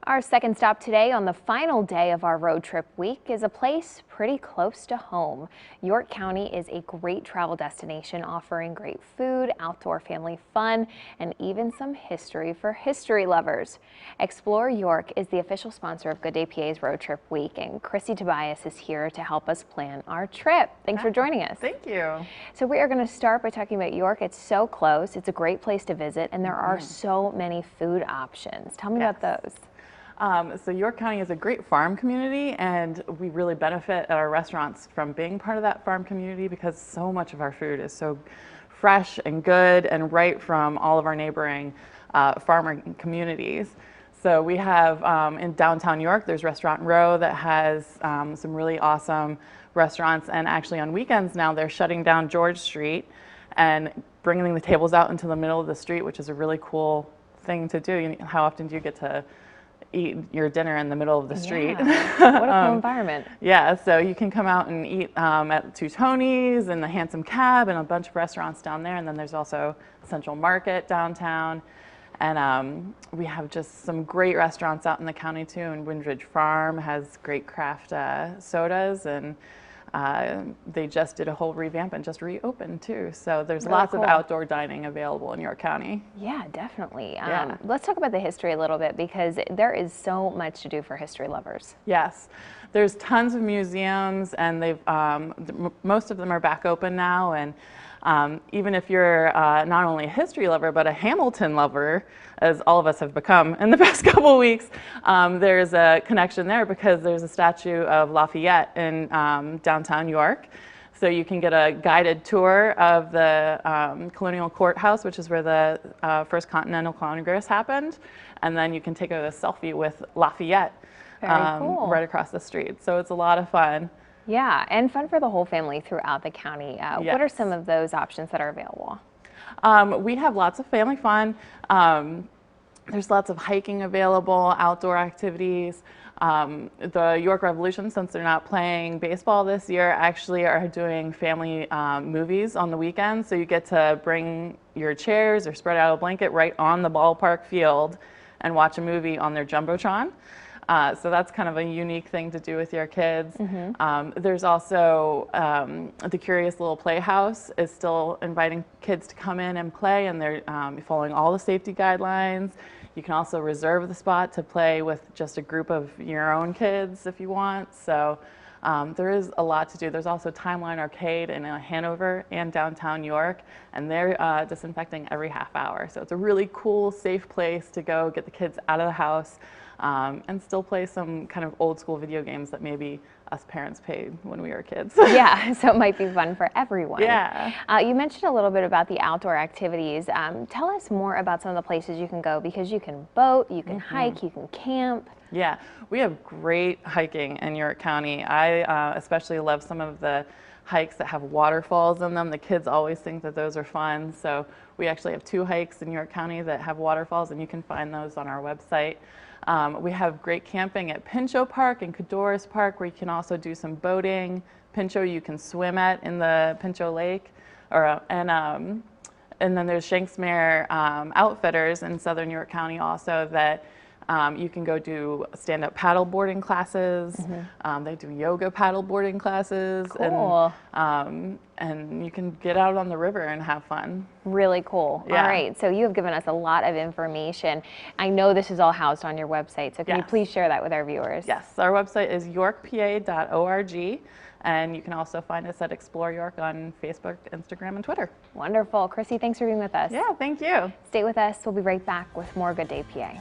Our second stop today on the final day of our road trip week is a place pretty close to home. York County is a great travel destination offering great food, outdoor family fun, and even some history for history lovers. Explore York is the official sponsor of Good Day PA's Road Trip Week, and Chrissy Tobias is here to help us plan our trip. Thanks for joining us. Thank you. So we are going to start by talking about York. It's so close. It's a great place to visit, and there are so many food options. Tell me about those. So York County is a great farm community, and we really benefit at our restaurants from being part of that farm community because so much of our food is so fresh and good and right from all of our neighboring farmer communities. So we have in downtown York, there's Restaurant Row that has some really awesome restaurants, and actually on weekends now they're shutting down George Street and bringing the tables out into the middle of the street, which is a really cool thing to do. How often do you get to eat your dinner in the middle of the street? Yeah. What a cool environment. Yeah, so you can come out and eat at Two Tony's and the Handsome Cab and a bunch of restaurants down there, and then there's also Central Market downtown, and we have just some great restaurants out in the county too, and Windridge Farm has great craft sodas, and they just did a whole revamp and just reopened too. So there's really lots cool. of outdoor dining available in York County. Yeah, definitely. Yeah. Let's talk about the history a little bit because there is so much to do for history lovers. Yes, there's tons of museums, and they've most of them are back open now. And even if you're not only a history lover but a Hamilton lover, as all of us have become in the past couple of weeks, there's a connection there because there's a statue of Lafayette in downtown York. So you can get a guided tour of the Colonial Courthouse, which is where the First Continental Congress happened, and then you can take a selfie with Lafayette Cool. right across the street. So it's a lot of fun. Yeah, and fun for the whole family throughout the county. What are some of those options that are available? We have lots of family fun. There's lots of hiking available, outdoor activities. The York Revolution, since they're not playing baseball this year, actually are doing family movies on the weekends. So you get to bring your chairs or spread out a blanket right on the ballpark field and watch a movie on their Jumbotron. So that's kind of a unique thing to do with your kids. There's also the Curious Little Playhouse is still inviting kids to come in and play, and they're following all the safety guidelines. You can also reserve the spot to play with just a group of your own kids if you want. So there is a lot to do. There's also Timeline Arcade in Hanover and downtown York, and they're disinfecting every half hour. So it's a really cool, safe place to go get the kids out of the house and still play some kind of old school video games that maybe us parents played when we were kids. Yeah, so it might be fun for everyone. Yeah. You mentioned a little bit about the outdoor activities. Tell us more about some of the places you can go because you can boat, you can hike, you can camp. Yeah, we have great hiking in York County. I especially love some of the hikes that have waterfalls in them. The kids always think that those are fun. So we actually have 2 hikes in York County that have waterfalls, and you can find those on our website. We have great camping at Pinchot Park and Cadorus Park, where you can also do some boating. Pinchot you can swim at in the Pinchot Lake, and then there's Shanksmere Outfitters in Southern York County also that you can go do stand-up paddle boarding classes. They do yoga paddle boarding classes. Cool. And you can get out on the river and have fun. Really cool. Yeah. All right, so you have given us a lot of information. I know this is all housed on your website, so can you please share that with our viewers? Yes, our website is yorkpa.org, and you can also find us at Explore York on Facebook, Instagram, and Twitter. Wonderful. Chrissy, thanks for being with us. Yeah, thank you. Stay with us. We'll be right back with more Good Day PA.